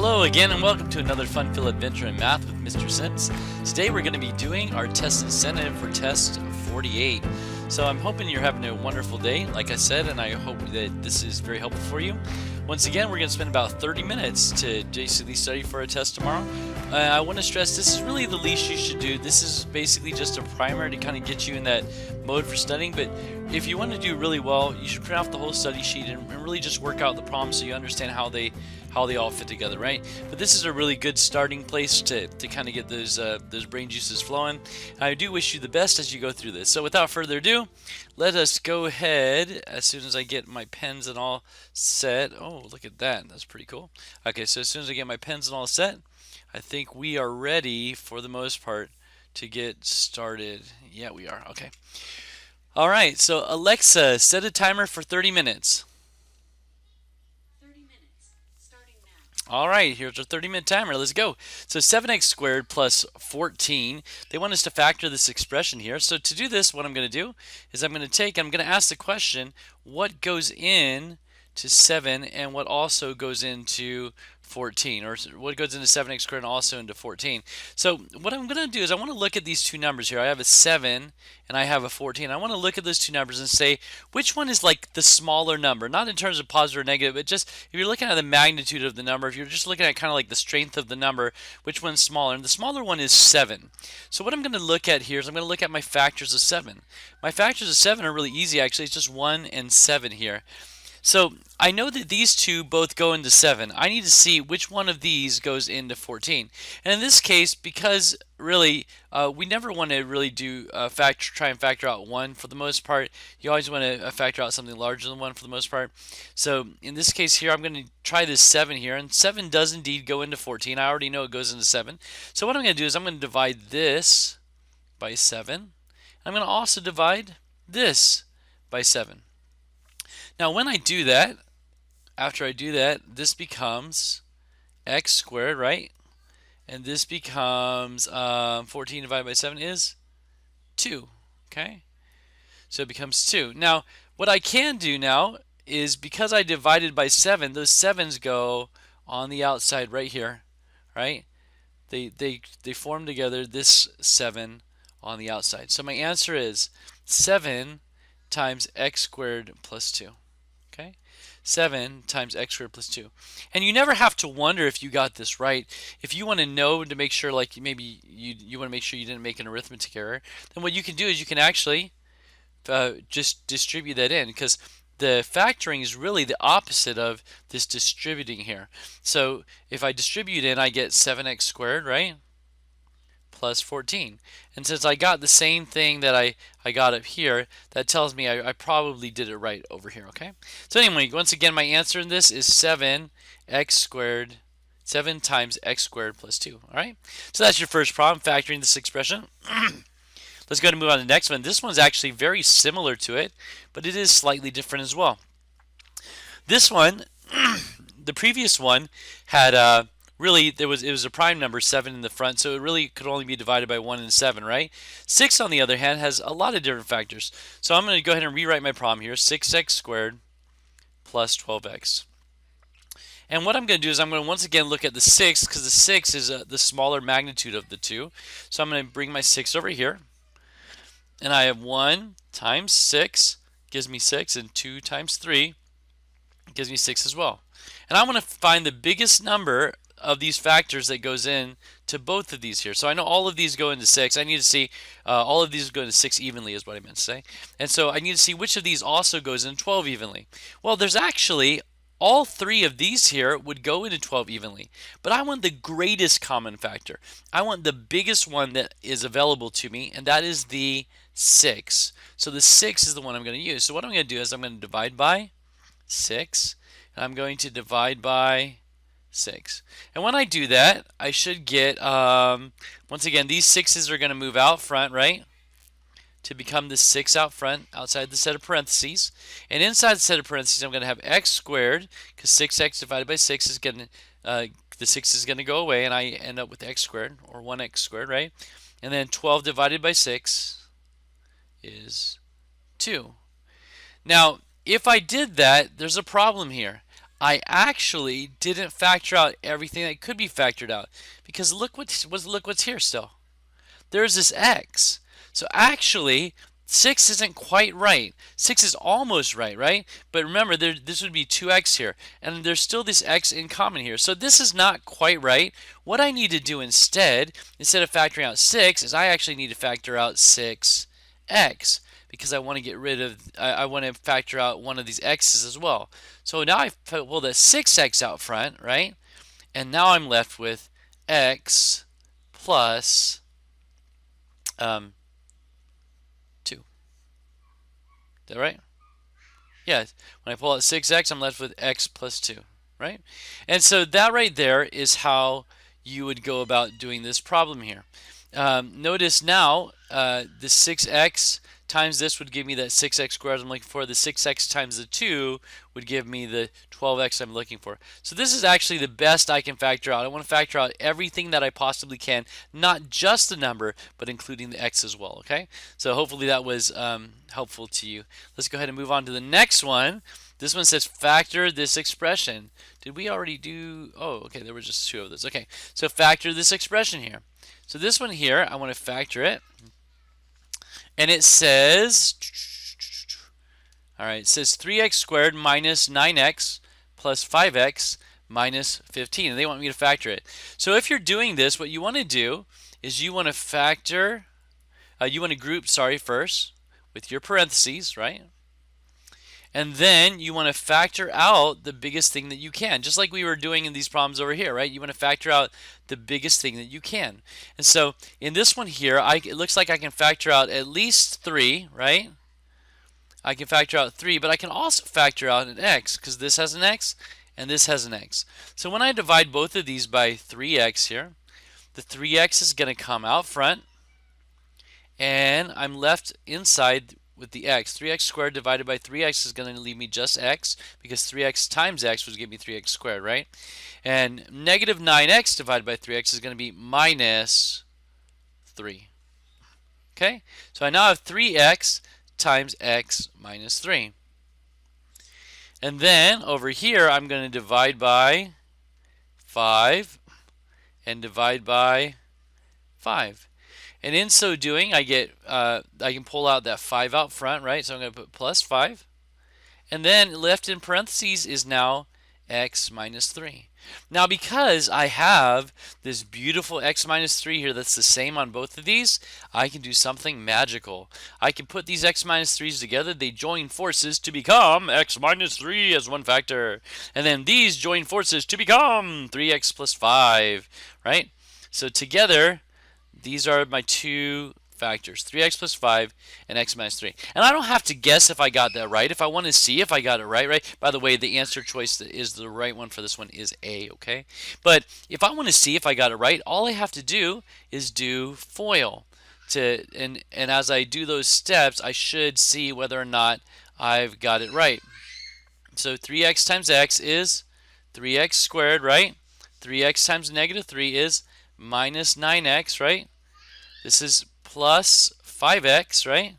Hello again and welcome to another fun-filled adventure in math with Mr. Sims. Today we're going to be doing our test incentive for test 48. So I'm hoping you're having a wonderful day, like I said, and I hope that this is very helpful for you. Once again, we're going to spend about 30 minutes to basically study for a test tomorrow. I want to stress this is really the least you should do. This is basically just a primer to kind of get you in that mode for studying, but if you want to do really well, you should print off the whole study sheet and really just work out the problems so you understand how they all fit together, right? But this is a really good starting place to kind of get those brain juices flowing. And I do wish you the best as you go through this. So without further ado, let us go ahead as soon as I get my pens and all set. Oh, look at that. That's pretty cool. Okay, so as soon as I get my pens and all set, I think we are ready for the most part to get started. Yeah, we are. Okay. All right, so Alexa, set a timer for 30 minutes. 30 minutes, starting now. All right, here's our 30-minute timer. Let's go. So 7x squared plus 14. They want us to factor this expression here. So to do this, what I'm going to do is I'm going to ask the question, what goes in to 7 and what also goes into 14, or what goes into 7x squared and also into 14. So what I'm going to do is I want to look at these two numbers here. I have a 7 and I have a 14. I want to look at those two numbers and say which one is like the smaller number, not in terms of positive or negative, but just if you're looking at the magnitude of the number, if you're just looking at kind of like the strength of the number, which one's smaller? And the smaller one is 7. So what I'm going to look at here is I'm going to look at my factors of 7. My factors of 7 are really easy actually. It's just 1 and 7 here. So I know that these two both go into 7. I need to see which one of these goes into 14. And in this case, because really we never want to really do try and factor out 1 for the most part. You always want to factor out something larger than 1 for the most part. So in this case here, I'm going to try this 7 here. And 7 does indeed go into 14. I already know it goes into 7. So what I'm going to do is I'm going to divide this by 7. I'm going to also divide this by 7. Now when I do that, after I do that, this becomes x squared, right? And this becomes 14 divided by 7 is 2, okay? So it becomes 2. Now, what I can do now is because I divided by 7, those 7's go on the outside right here, right? They form together this 7 on the outside. So my answer is 7 times x squared plus 2. Okay, 7 times x squared plus 2. And you never have to wonder if you got this right. If you want to know to make sure, like maybe you want to make sure you didn't make an arithmetic error, then what you can do is you can actually just distribute that in, because the factoring is really the opposite of this distributing here. So if I distribute in, I get 7x squared, right? Plus 14. And since I got the same thing that I got up here, that tells me I probably did it right over here, okay? So anyway, once again, my answer in this is 7x squared, 7 times x squared plus 2, all right? So that's your first problem, factoring this expression. Let's go ahead and move on to the next one. This one's actually very similar to it, but it is slightly different as well. This one, the previous one had really, it was a prime number, 7 in the front, so it really could only be divided by 1 and 7, right? 6, on the other hand, has a lot of different factors. So I'm going to go ahead and rewrite my problem here. 6x squared plus 12x. And what I'm going to do is I'm going to once again look at the 6, because the 6 is the smaller magnitude of the two. So I'm going to bring my 6 over here. And I have 1 times 6 gives me 6, and 2 times 3 gives me 6 as well. And I want to find the biggest number of these factors that goes in to both of these here. So I know all of these go into 6. I need to see all of these go into 6 evenly is what I meant to say. And so I need to see which of these also goes into 12 evenly. Well, there's actually all 3 of these here would go into 12 evenly. But I want the greatest common factor. I want the biggest one that is available to me, and that is the 6. So the 6 is the one I'm going to use. So what I'm going to do is I'm going to divide by 6. And I'm going to divide by 6. And when I do that, I should get, once again, these 6's are going to move out front, right? To become the 6 out front, outside the set of parentheses. And inside the set of parentheses, I'm going to have x squared, because 6x divided by 6 is going to, the 6 is going to go away, and I end up with x squared, or 1x squared, right? And then 12 divided by 6 is 2. Now, if I did that, there's a problem here. I actually didn't factor out everything that could be factored out because look what's here still. There's this x. So actually, 6 isn't quite right. 6 is almost right, right? But remember, this would be 2x here. And there's still this x in common here. So this is not quite right. What I need to do instead of factoring out 6, is I actually need to factor out 6x. Because I want to get rid of, I want to factor out one of these x's as well. So now I pull the 6x out front, right? And now I'm left with x plus 2. Is that right? Yeah. When I pull out 6x, I'm left with x plus 2, right? And so that right there is how you would go about doing this problem here. Notice now the 6x times this would give me that 6x squared I'm looking for. The 6x times the 2 would give me the 12x I'm looking for. So this is actually the best I can factor out. I want to factor out everything that I possibly can, not just the number, but including the x as well, okay? So hopefully that was helpful to you. Let's go ahead and move on to the next one. This one says factor this expression. Did we already do? Oh, okay, there were just 2 of those. Okay, so factor this expression here. So this one here, I want to factor it. And it says, all right, it says 3x squared minus 9x plus 5x minus 15. And they want me to factor it. So if you're doing this, what you want to do is you want to factor, you want to group, first with your parentheses, right? And then you want to factor out the biggest thing that you can, just like we were doing in these problems over here, right? You want to factor out the biggest thing that you can. And so in this one here, it looks like I can factor out at least 3, right? I can factor out 3, but I can also factor out an x because this has an x and this has an x. So when I divide both of these by 3x here, the 3x is going to come out front, and I'm left inside with the x. 3x squared divided by 3x is going to leave me just x, because 3x times x would give me 3x squared, right? And negative 9x divided by 3x is going to be minus 3. Okay? So I now have 3x times x minus 3. And then over here, I'm going to divide by 5 and divide by 5. And in so doing, I can pull out that 5 out front, right? So I'm going to put plus 5. And then left in parentheses is now x minus 3. Now because I have this beautiful x minus 3 here that's the same on both of these, I can do something magical. I can put these x minus 3's together. They join forces to become x minus 3 as one factor. And then these join forces to become 3x plus 5, right? So together, these are my 2 factors, 3x plus 5 and x minus 3. And I don't have to guess if I got that right. If I want to see if I got it right? By the way, the answer choice that is the right one for this one is A, okay? But if I want to see if I got it right, all I have to do is do FOIL. And as I do those steps, I should see whether or not I've got it right. So 3x times x is 3x squared, right? 3x times negative 3 is minus 9x, right? This is plus 5x, right?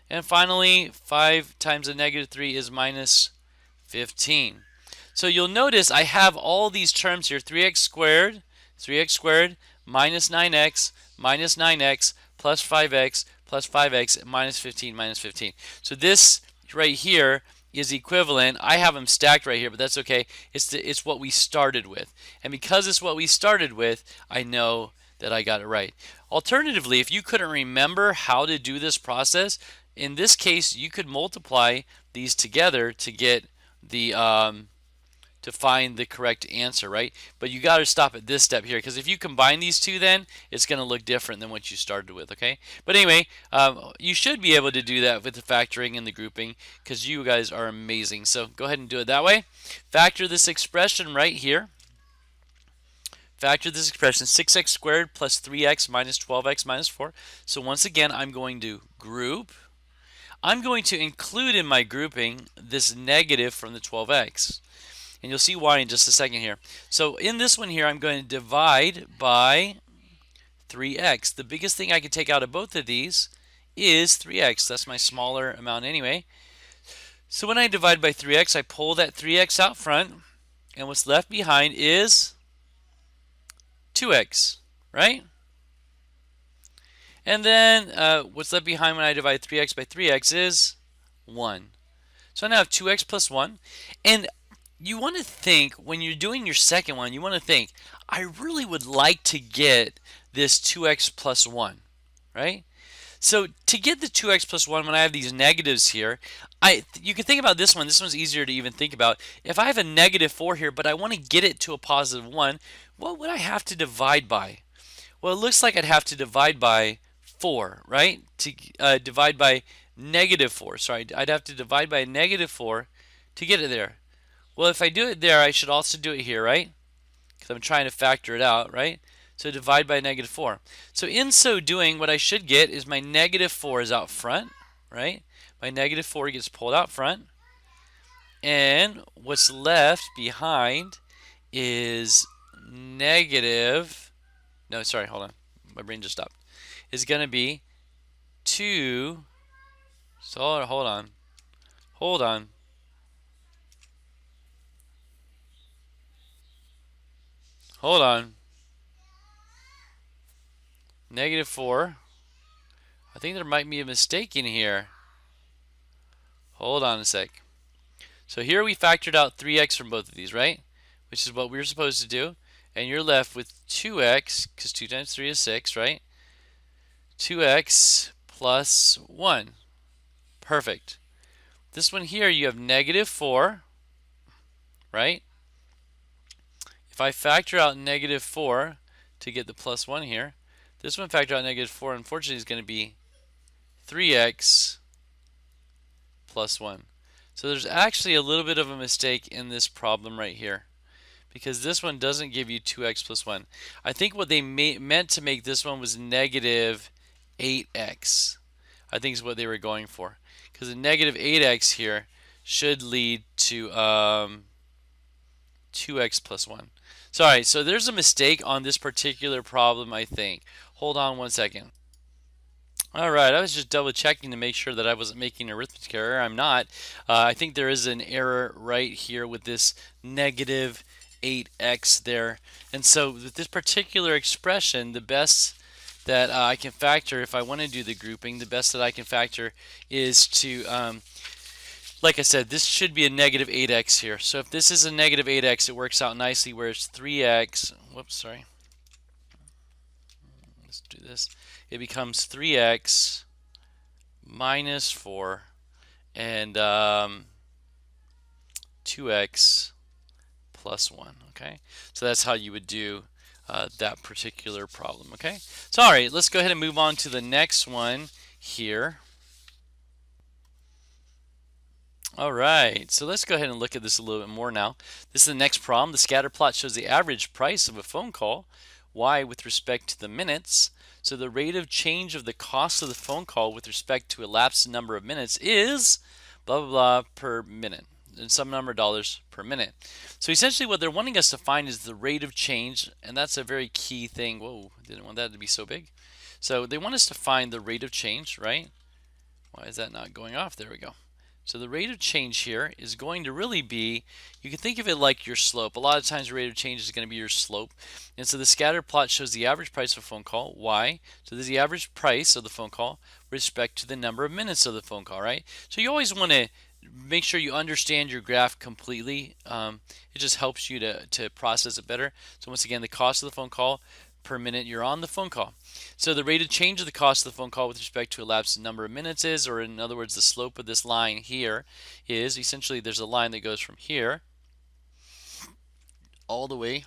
And finally, 5 times a negative 3 is minus 15. So you'll notice I have all these terms here, 3x squared, minus 9x, plus 5x, minus 15, minus 15. So this right here is equivalent. I have them stacked right here, but that's okay. It's what we started with. And because it's what we started with, I know that I got it right. Alternatively, if you couldn't remember how to do this process, in this case, you could multiply these together to get the to find the correct answer, right? But you got to stop at this step here, because if you combine these two, then it's going to look different than what you started with, okay? But anyway, you should be able to do that with the factoring and the grouping, because you guys are amazing. So go ahead and do it that way. Factor this expression right here. Factor this expression, 6x squared plus 3x minus 12x minus 4. So once again, I'm going to group. I'm going to include in my grouping this negative from the 12x. And you'll see why in just a second here. So in this one here, I'm going to divide by 3x. The biggest thing I can take out of both of these is 3x. That's my smaller amount anyway. So when I divide by 3x, I pull that 3x out front. And what's left behind is 2x, right? And then what's left behind when I divide 3x by 3x is 1. So I now have 2x plus 1. And you want to think, when you're doing your second one, you want to think, I really would like to get this 2x plus 1, right? So to get the 2x plus 1, when I have these negatives here, you can think about this one. This one's easier to even think about. If I have a negative 4 here, but I want to get it to a positive 1, what would I have to divide by? Well, it looks like I'd have to divide by 4, right? To divide by negative 4. Sorry, I'd have to divide by negative 4 to get it there. Well, if I do it there, I should also do it here, right? Because I'm trying to factor it out, right? So divide by negative 4. So in so doing, what I should get is my negative 4 is out front, right? My negative 4 gets pulled out front. And what's left behind is negative, no, sorry, hold on. My brain just stopped. Is going to be 2, so hold on. Hold on. Hold on. Negative 4. I think there might be a mistake in here. Hold on a sec. So here we factored out 3x from both of these, right? Which is what we were supposed to do. And you're left with 2x, because 2 times 3 is 6, right? 2x plus 1. Perfect. This one here, you have negative 4, right? If I factor out negative 4 to get the plus 1 here, this one factor out negative 4, unfortunately, is going to be 3x plus 1. So there's actually a little bit of a mistake in this problem right here, because this one doesn't give you 2x plus 1. I think what they meant to make this one was negative 8x. I think is what they were going for, because a negative 8x here should lead to 2x plus 1. Sorry, so there's a mistake on this particular problem, I think. Hold on one second. Alright, I was just double checking to make sure that I wasn't making an arithmetic error. I'm not. I think there is an error right here with this negative 8x there. And so with this particular expression, the best that I can factor, if I want to do the grouping, the best that I can factor is to, like I said, this should be a negative 8x here. So if this is a negative 8x, it works out nicely where it's 3x. Whoops, sorry. Let's do this. It becomes 3x minus 4 and 2x plus 1. Okay, so that's how you would do that particular problem. Okay, so all right, let's go ahead and move on to the next one here. All right, so let's go ahead and look at this a little bit more now. This is the next problem. The scatter plot shows the average price of a phone call, y with respect to the minutes. So the rate of change of the cost of the phone call with respect to elapsed number of minutes is blah, blah, blah per minute, and some number of dollars per minute. So essentially what they're wanting us to find is the rate of change, and that's a very key thing. Whoa, didn't want that to be so big. So they want us to find the rate of change, right? Why is that not going off? There we go. So the rate of change here is going to really be, you can think of it like your slope. A lot of times the rate of change is going to be your slope. And so the scatter plot shows the average price of a phone call, y. So this is the average price of the phone call with respect to the number of minutes of the phone call, right? So you always want to make sure you understand your graph completely. It just helps you to process it better. So once again, the cost of the phone call per minute you're on the phone call. So the rate of change of the cost of the phone call with respect to elapsed number of minutes is, or in other words, the slope of this line here is, essentially there's a line that goes from here all the way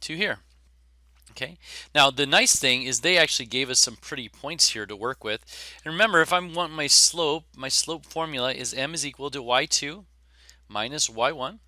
to here. Okay. Now the nice thing is they actually gave us some pretty points here to work with. And remember, if I want my slope formula is m is equal to y2 minus y1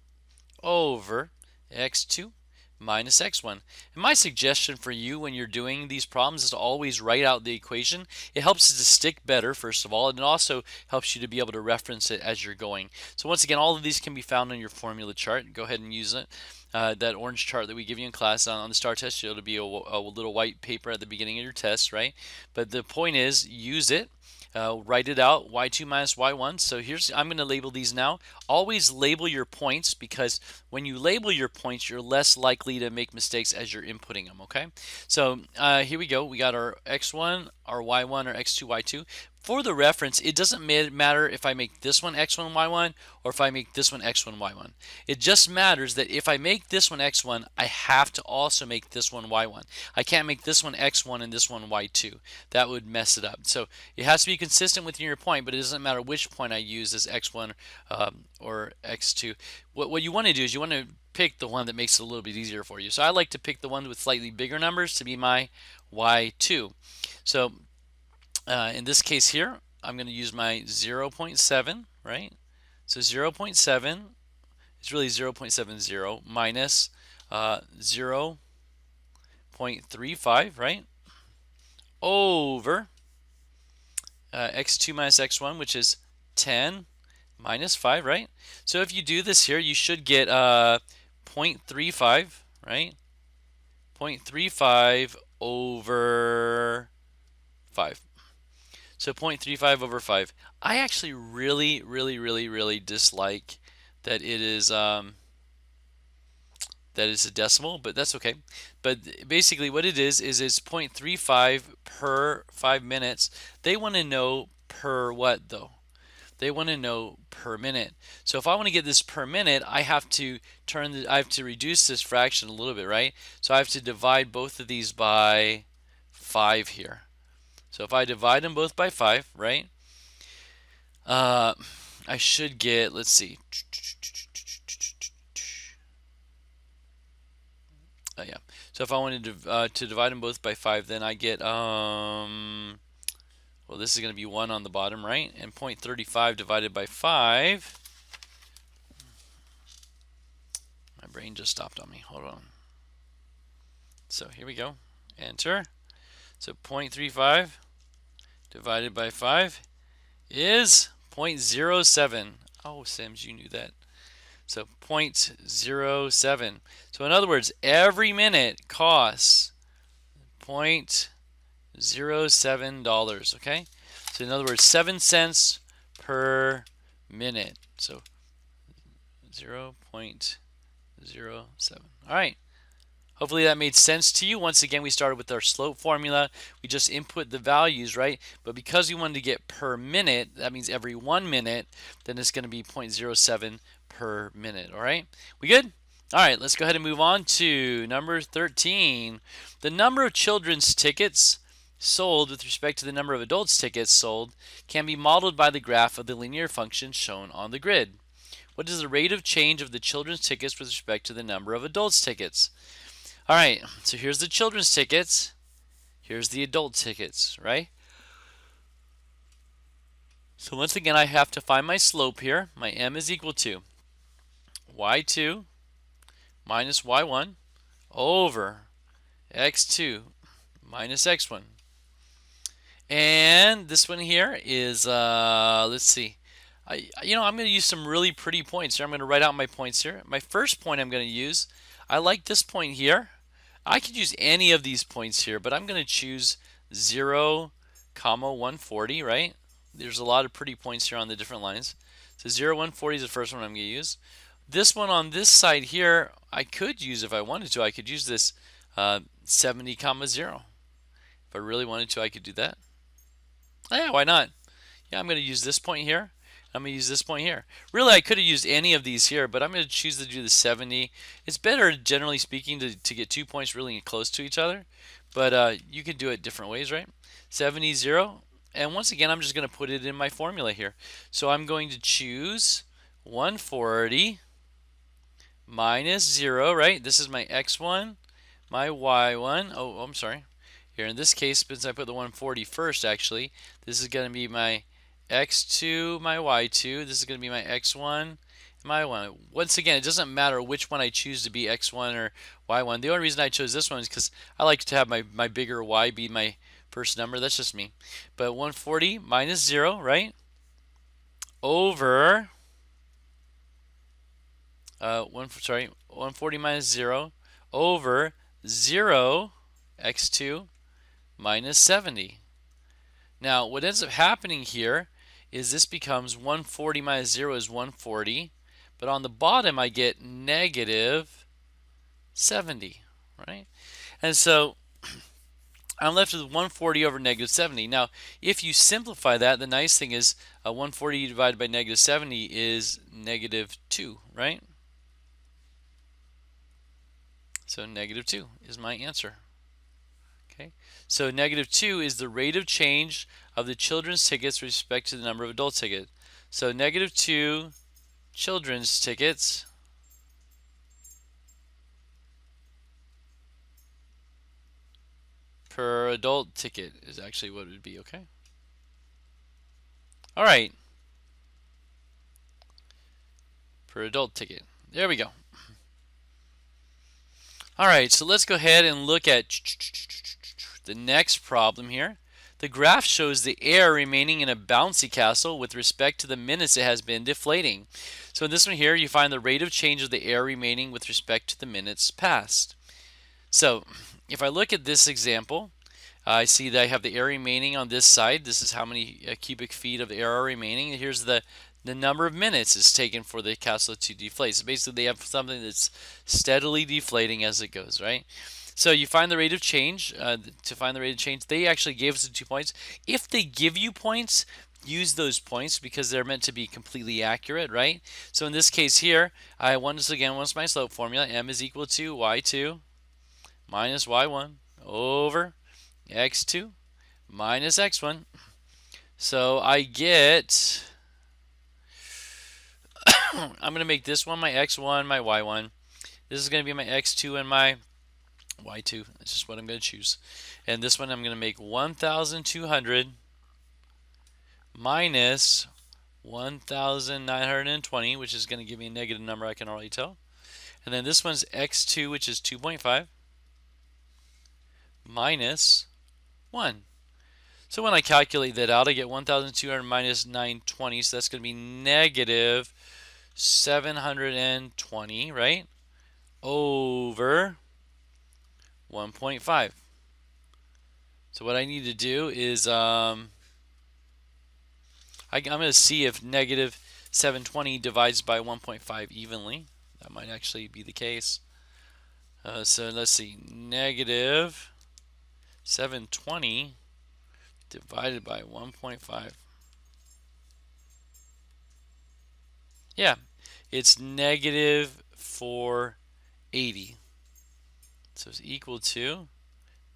over x2 minus x1. And my suggestion for you when you're doing these problems is to always write out the equation. It helps it to stick better, first of all, and it also helps you to be able to reference it as you're going. So once again, all of these can be found on your formula chart. Go ahead and use it. That orange chart that we give you in class on the STAR test, it'll be a little white paper at the beginning of your test, right? But the point is, use it. write it out, y2 minus y1. So I'm going to label these now. Always label your points, because when you label your points, you're less likely to make mistakes as you're inputting them, okay? So here we go. We got our x1, our y1, our x2, y2. For the reference, it doesn't matter if I make this one x1, y1, or if I make this one x1, y1. It just matters that if I make this one x1, I have to also make this one y1. I can't make this one x1 and this one y2. That would mess it up. So it has to be consistent within your point, but it doesn't matter which point I use as x1 or x2. What you want to do is you want to pick the one that makes it a little bit easier for you. So I like to pick the one with slightly bigger numbers to be my y2. So in this case here, I'm going to use my 0.7, right? So 0.7 is really 0.70 minus 0.35, right? Over x2 minus x1, which is 10 minus 5, right? So if you do this here, you should get 0.35, right? 0.35 over 5. So 0.35 over 5. I actually really dislike that it is that is a decimal, but that's okay. But basically what it is it's 0.35 per 5 minutes. They want to know per what though? They want to know per minute. So if I want to get this per minute, I have to reduce this fraction a little bit, right? So I have to divide both of these by 5 here. So if I divide them both by 5, right? I should get, let's see. Yeah. So if I wanted to divide them both by 5, then I get well, this is going to be 1 on the bottom, right? And 0.35 divided by 5. My brain just stopped on me. Hold on. So here we go. Enter. So 0.35 divided by 5 is 0.07. Oh, Sims, you knew that. So 0.07. So in other words, every minute costs $0.07, okay? So in other words, 7 cents per minute. So 0.07. All right. Hopefully that made sense to you. Once again, we started with our slope formula. We just input the values, right? But because we wanted to get per minute, that means every 1 minute, then it's going to be 0.07 per minute. All right? We good? All right, let's go ahead and move on to number 13. The number of children's tickets sold with respect to the number of adults' tickets sold can be modeled by the graph of the linear function shown on the grid. What is the rate of change of the children's tickets with respect to the number of adults' tickets? All right, so here's the children's tickets. Here's the adult tickets, right? So once again, I have to find my slope here. My m is equal to y2 minus y1 over x2 minus x1. And this one here is, let's see. I'm going to use some really pretty points here. I'm going to write out my points here. My first point I'm going to use, I like this point here. I could use any of these points here, but I'm going to choose 0, 140, right? There's a lot of pretty points here on the different lines. So 0, 140 is the first one I'm going to use. This one on this side here, I could use, if I wanted to, I could use this 70, 0. If I really wanted to, I could do that. Oh, yeah, why not? Yeah, I'm going to use this point here. I'm going to use this point here. Really, I could have used any of these here, but I'm going to choose to do the 70. It's better, generally speaking, to get 2 points really close to each other. But you can do it different ways, right? 70, 0. And once again, I'm just going to put it in my formula here. So I'm going to choose 140 minus 0, right? This is my x1, my y1. Oh, I'm sorry. Here in this case, since I put the 140 first, actually, this is going to be my x2, my y2. This is going to be my x1, my y1. Once again, it doesn't matter which one I choose to be x1 or y1. The only reason I chose this one is because I like to have my bigger y be my first number. That's just me. But 140 minus 0, right? Over 140 minus 0 over 0 x2 minus 70. Now, what ends up happening here is this becomes 140 minus 0 is 140, but on the bottom I get negative 70, right? And so I'm left with 140 over negative 70. Now, if you simplify that, the nice thing is 140 divided by negative 70 is negative 2, right? So negative 2 is my answer. Okay, so negative 2 is the rate of change of the children's tickets with respect to the number of adult tickets. So negative 2 children's tickets per adult ticket is actually what it would be, okay? All right, per adult ticket. There we go. All right, so let's go ahead and look at the next problem here. The graph shows the air remaining in a bouncy castle with respect to the minutes it has been deflating. So in this one here, you find the rate of change of the air remaining with respect to the minutes passed. So if I look at this example, I see that I have the air remaining on this side. This is how many cubic feet of air are remaining. Here's the number of minutes it's taken for the castle to deflate. So basically they have something that's steadily deflating as it goes, right? So you find the rate of change. To find the rate of change, they actually gave us the 2 points. If they give you points, use those points because they're meant to be completely accurate, right? So in this case here, once my slope formula, m is equal to y2 minus y1 over x2 minus x1. So I get, I'm going to make this one my x1, my y1. This is going to be my x2 and my y2. That's just what I'm going to choose. And this one I'm going to make 1,200 minus 1,920, which is going to give me a negative number, I can already tell. And then this one's x2, which is 2.5, minus 1. So when I calculate that out, I get 1,200 minus 920, so that's going to be negative 720, right? Over 1.5. So what I need to do is I'm going to see if negative 720 divides by 1.5 evenly. That might actually be the case. So let's see, negative 720 divided by 1.5. Yeah, it's negative 480. So it's equal to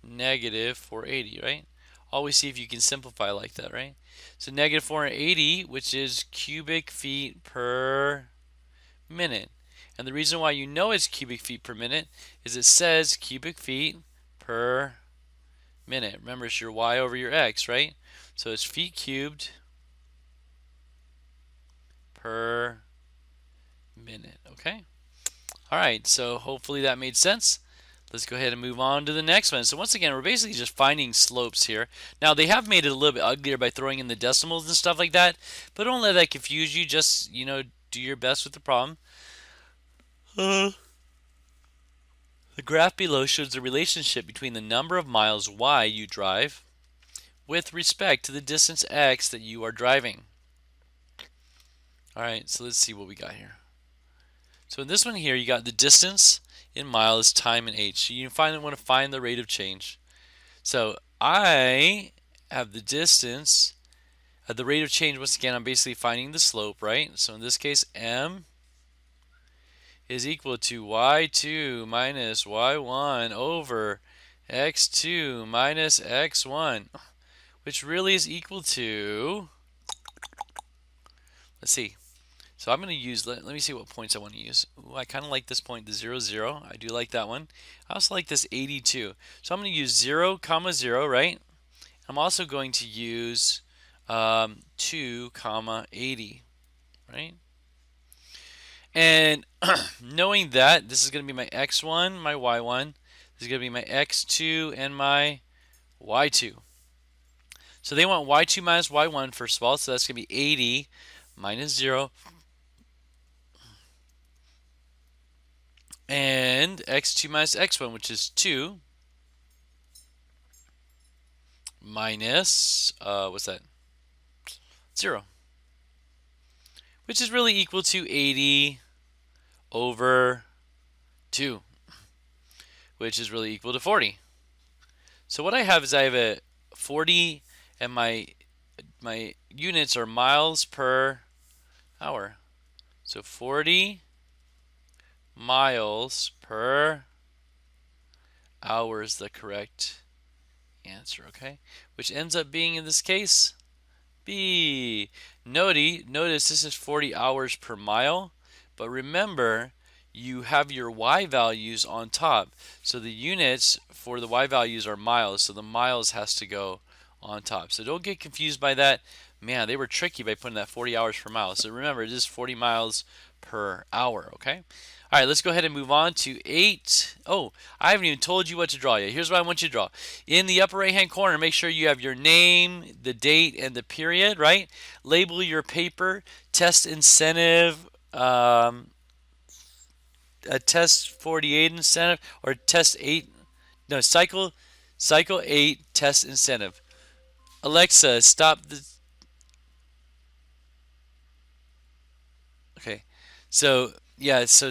negative 480, right? Always see if you can simplify like that, right? So negative 480, which is cubic feet per minute. And the reason why you know it's cubic feet per minute is it says cubic feet per minute. Remember, it's your y over your x, right? So it's feet cubed per minute, okay? All right, so hopefully that made sense. Let's go ahead and move on to the next one. So once again, we're basically just finding slopes here. Now, they have made it a little bit uglier by throwing in the decimals and stuff like that, but don't let that confuse you. Just, do your best with the problem. The graph below shows the relationship between the number of miles y you drive with respect to the distance x that you are driving. All right, so let's see what we got here. So in this one here, you got the distance in miles, time, and h. So you want to find the rate of change. So I have the distance. The rate of change, once again, I'm basically finding the slope, right? So in this case, m is equal to y2 minus y1 over x2 minus x1, which really is equal to, let's see. So I'm going to use, let me see what points I want to use. Ooh, I kind of like this point, the 0, 0. I do like that one. I also like this 82. So I'm going to use 0, comma 0, right? I'm also going to use 2, comma 80, right? And knowing that, this is going to be my x1, my y1. This is going to be my x2 and my y2. So they want y2 minus y1 first of all. So that's going to be 80 minus 0. And x2 minus x1, which is 2, minus, what's that? 0, which is really equal to 80 over 2, which is really equal to 40. So what I have is I have a 40, and my units are miles per hour. So 40 miles per hour is the correct answer, okay? Which ends up being, in this case, B. Notice this is 40 hours per mile, but remember you have your y values on top. So the units for the y values are miles, so the miles has to go on top. So don't get confused by that. Man, they were tricky by putting that 40 hours per mile. So remember, it is 40 miles per hour, okay? All right, let's go ahead and move on to 8. Oh, I haven't even told you what to draw yet. Here's what I want you to draw. In the upper right-hand corner, make sure you have your name, the date, and the period, right? Label your paper, test incentive, a test 48 incentive, or test 8, no, cycle 8 test incentive. Alexa, stop the, okay. So, yeah, so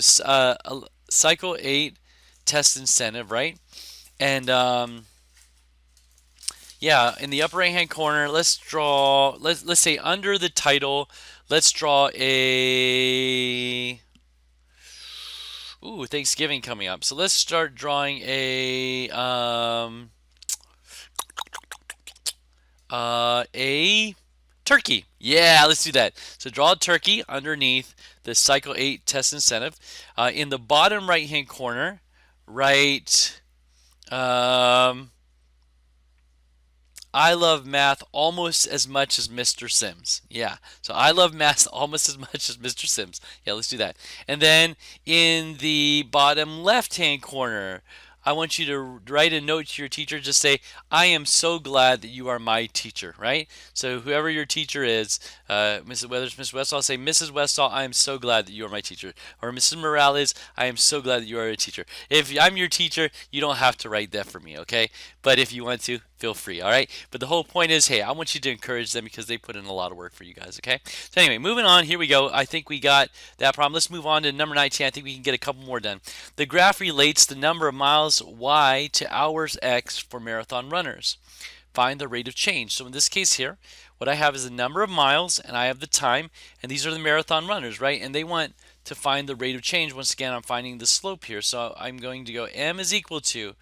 cycle 8 test incentive, right? And yeah, in the upper right hand corner, let's draw, let's say under the title, let's draw a, ooh, Thanksgiving coming up. So let's start drawing a turkey. Yeah, let's do that. So draw a turkey underneath the cycle 8 test incentive. In the bottom right hand corner, write I love math almost as much as Mr. Sims. Yeah, so I love math almost as much as Mr. Sims. Yeah, let's do that. And then in the bottom left-hand corner, I want you to write a note to your teacher. Just say, I am so glad that you are my teacher, right? So whoever your teacher is, whether it's Miss Westall, say, Mrs. Westall, I am so glad that you are my teacher. Or Mrs. Morales, I am so glad that you are a teacher. If I'm your teacher, you don't have to write that for me, okay? But if you want to, feel free, all right? But the whole point is, hey, I want you to encourage them because they put in a lot of work for you guys, okay? So anyway, moving on, here we go. I think we got that problem. Let's move on to number 19. I think we can get a couple more done. The graph relates the number of miles y to hours x for marathon runners. Find the rate of change. So in this case here, what I have is the number of miles and I have the time, and these are the marathon runners, right? And they want to find the rate of change. Once again, I'm finding the slope here. So I'm going to go m is equal to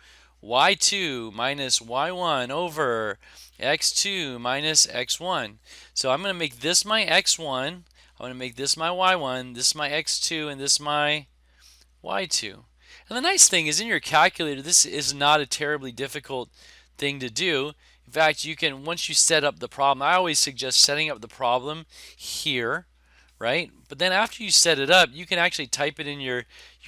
y2 minus y1 over x2 minus x1. So I'm going to make this my x1, I'm going to make this my y1, this my x2, and this my y2. And the nice thing is in your calculator, this is not a terribly difficult thing to do. In fact, you can, once you set up the problem, I always suggest setting up the problem here, right? But then after you set it up, you can actually type it in your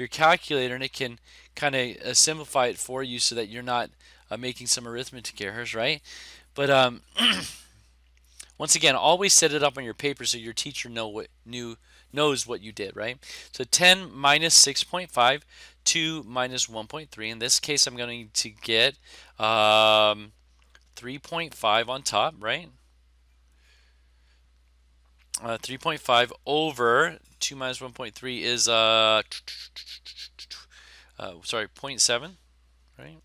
calculator and it can kind of simplify it for you so that you're not making some arithmetic errors, right? But once again, always set it up on your paper so your teacher knows what you did, right? So 10 minus 6.5, 2 minus 1.3. In this case, I'm going to get 3.5 on top, right? 3.5 over 2 minus 1.3 is sorry, 0.7, right?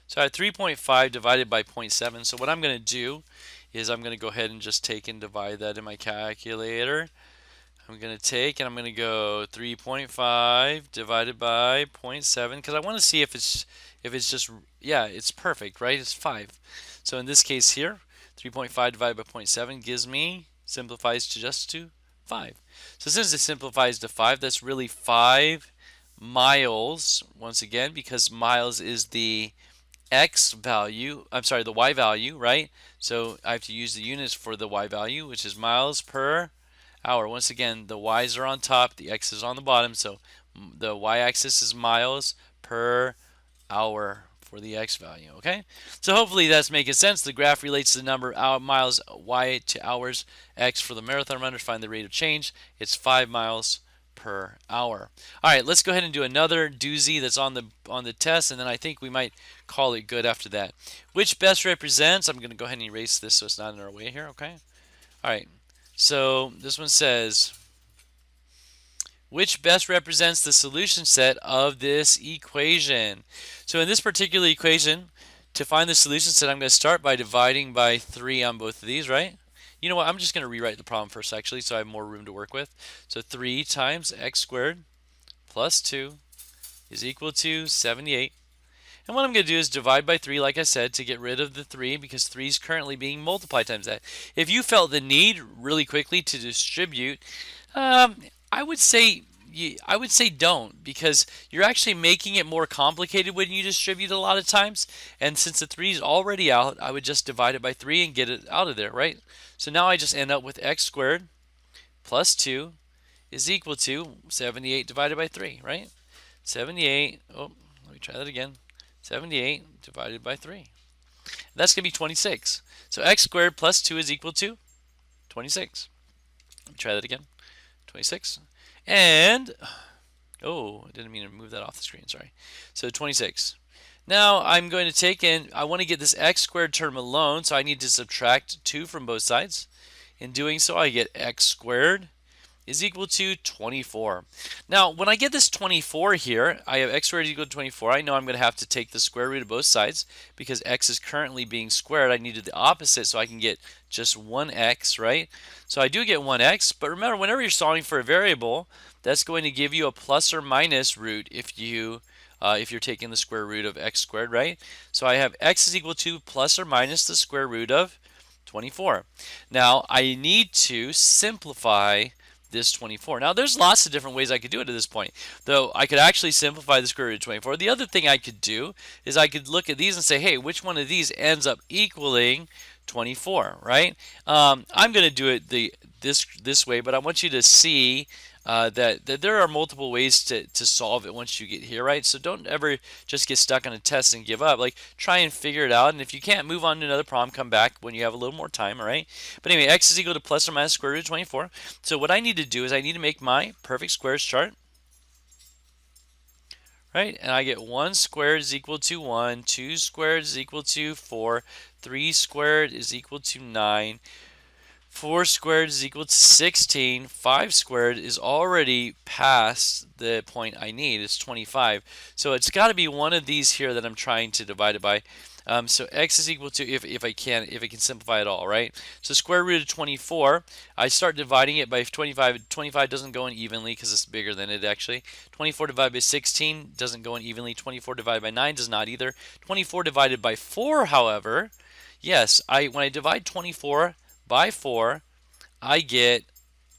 So I have 3.5 divided by 0.7. So what I'm going to do is I'm going to go ahead and just take and divide that in my calculator. I'm going to take and I'm going to go 3.5 divided by 0.7 because I want to see if it's just, yeah, it's perfect, right? It's 5. So in this case here, 3.5 divided by 0.7 gives me, simplifies to just to 5. So since it simplifies to 5, that's really 5 miles, once again, because miles is the x value, I'm sorry, the y value, right? So I have to use the units for the y value, which is miles per hour. Once again, the y's are on top, the x is on the bottom, so the y-axis is miles per hour for the x value, okay? So hopefully that's making sense. The graph relates the number of miles y to hours x for the marathon runners. Find the rate of change. It's 5 miles per hour. All right, let's go ahead and do another doozy that's on the test, and then I think we might call it good after that. Which best represents? I'm going to go ahead and erase this so it's not in our way here. Okay. All right. So this one says, which best represents the solution set of this equation? So in this particular equation, to find the solution set, I'm going to start by dividing by 3 on both of these, right? You know what? I'm just going to rewrite the problem first, actually, so I have more room to work with. So 3 times x squared plus 2 is equal to 78. And what I'm going to do is divide by 3, like I said, to get rid of the 3 because 3 is currently being multiplied times that. If you felt the need really quickly to distribute, I would say don't, because you're actually making it more complicated when you distribute a lot of times. And since the 3 is already out, I would just divide it by 3 and get it out of there, right? So now I just end up with x squared plus 2 is equal to 78 divided by 3, right? 78, oh, let me try that again. 78 divided by 3. That's going to be 26. So x squared plus 2 is equal to 26. Let me try that again. 26. And, oh, I didn't mean to move that off the screen, sorry. So 26. Now I'm going to take in, I want to get this x squared term alone, so I need to subtract 2 from both sides. In doing so, I get x squared is equal to 24. Now, when I get this 24 here, I have x squared is equal to 24. I know I'm going to have to take the square root of both sides because x is currently being squared. I needed the opposite so I can get just 1x, right? So I do get 1x, but remember, whenever you're solving for a variable, that's going to give you a plus or minus root if you're taking the square root of x squared, right? So I have x is equal to plus or minus the square root of 24. Now, I need to simplify this 24. Now, there's lots of different ways I could do it at this point, though I could actually simplify the square root of 24. The other thing I could do is I could look at these and say, hey, which one of these ends up equaling 24, right? I'm going to do it this way, but I want you to see that there are multiple ways to solve it once you get here, right? So don't ever just get stuck on a test and give up. Like, try and figure it out, and if you can't, move on to another problem, come back when you have a little more time, all right? But anyway, x is equal to plus or minus square root of 24. So what I need to do is I need to make my perfect squares chart, right? And I get 1 squared is equal to 1, 2 squared is equal to 4, 3 squared is equal to 9, 4 squared is equal to 16. 5 squared is already past the point I need. It's 25. So it's got to be one of these here that I'm trying to divide it by. So x is equal to, if I can simplify it all, right? So square root of 24, I start dividing it by 25. 25 doesn't go in evenly because it's bigger than it actually. 24 divided by 16 doesn't go in evenly. 24 divided by 9 does not either. 24 divided by 4, however, yes, when I divide 24 by 4, I get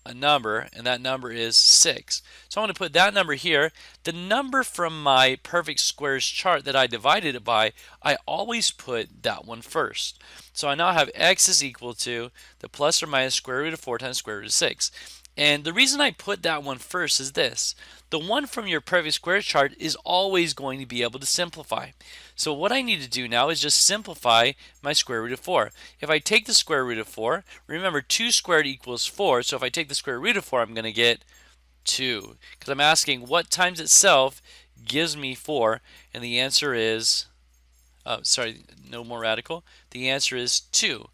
a number, and that number is 6. So I'm going to put that number here. The number from my perfect squares chart that I divided it by, I always put that one first. So I now have x is equal to the plus or minus square root of 4 times square root of 6. And the reason I put that one first is this. The one from your perfect squares chart is always going to be able to simplify. So what I need to do now is just simplify my square root of 4. If I take the square root of 4, remember 2 squared equals 4, so if I take the square root of 4, I'm going to get 2. Because I'm asking what times itself gives me 4, and the answer is, sorry, no more radical. The answer is 2.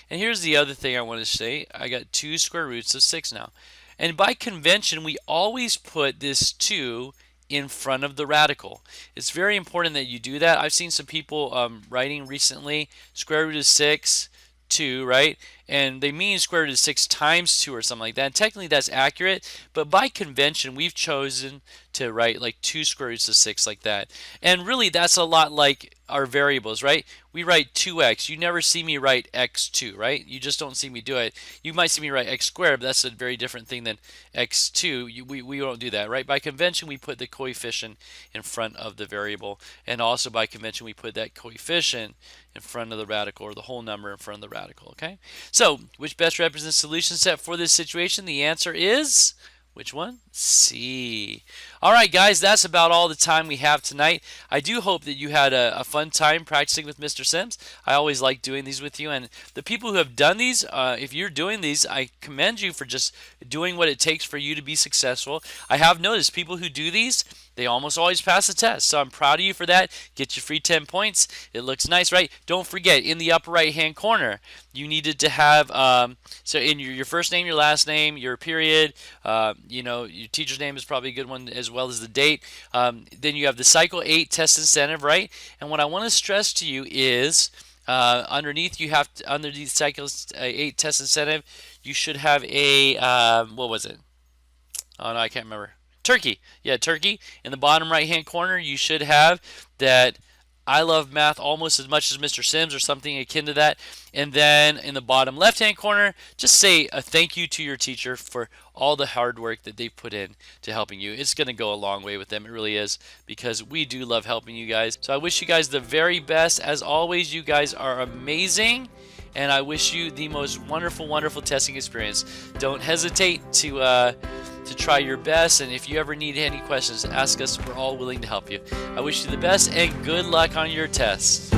And here's the other thing I want to say. I got 2 square roots of 6 now. And by convention, we always put this 2 in front of the radical. It's very important that you do that. I've seen some people writing recently, square root of 6, 2, right? And they mean square root of 6 times 2 or something like that. And technically that's accurate, but by convention we've chosen to write like 2 square roots of 6 like that. And really that's a lot like our variables, right? We write 2x. You never see me write x2, right? You just don't see me do it. You might see me write x squared, but that's a very different thing than x2. We don't do that, right? By convention, we put the coefficient in front of the variable. And also by convention, we put that coefficient in front of the radical, or the whole number in front of the radical, okay? So, which best represents the solution set for this situation? The answer is Which one? C. All right, guys, that's about all the time we have tonight. I do hope that you had a fun time practicing with Mr. Sims. I always like doing these with you. And the people who have done these, if you're doing these, I commend you for just doing what it takes for you to be successful. I have noticed people who do these, they almost always pass the test. So I'm proud of you for that. Get your free 10 points. It looks nice, right? Don't forget, in the upper right-hand corner, you needed to have, so in your first name, your last name, your period, your teacher's name is probably a good one, as well as the date. Then you have the Cycle 8 test incentive, right? And what I want to stress to you is underneath underneath Cycle 8 test incentive, you should have a, what was it? Oh no, I can't remember. Turkey. Yeah, turkey. In the bottom right hand corner, you should have that I love math almost as much as Mr. Sims or something akin to that. And then in the bottom left hand corner, just say a thank you to your teacher for all the hard work that they put in to helping you. It's going to go a long way with them. It really is, because we do love helping you guys. So I wish you guys the very best. As always, you guys are amazing. And I wish you the most wonderful, wonderful testing experience. Don't hesitate to try your best, and if you ever need any questions, ask us. We're all willing to help you. I wish you the best and good luck on your tests.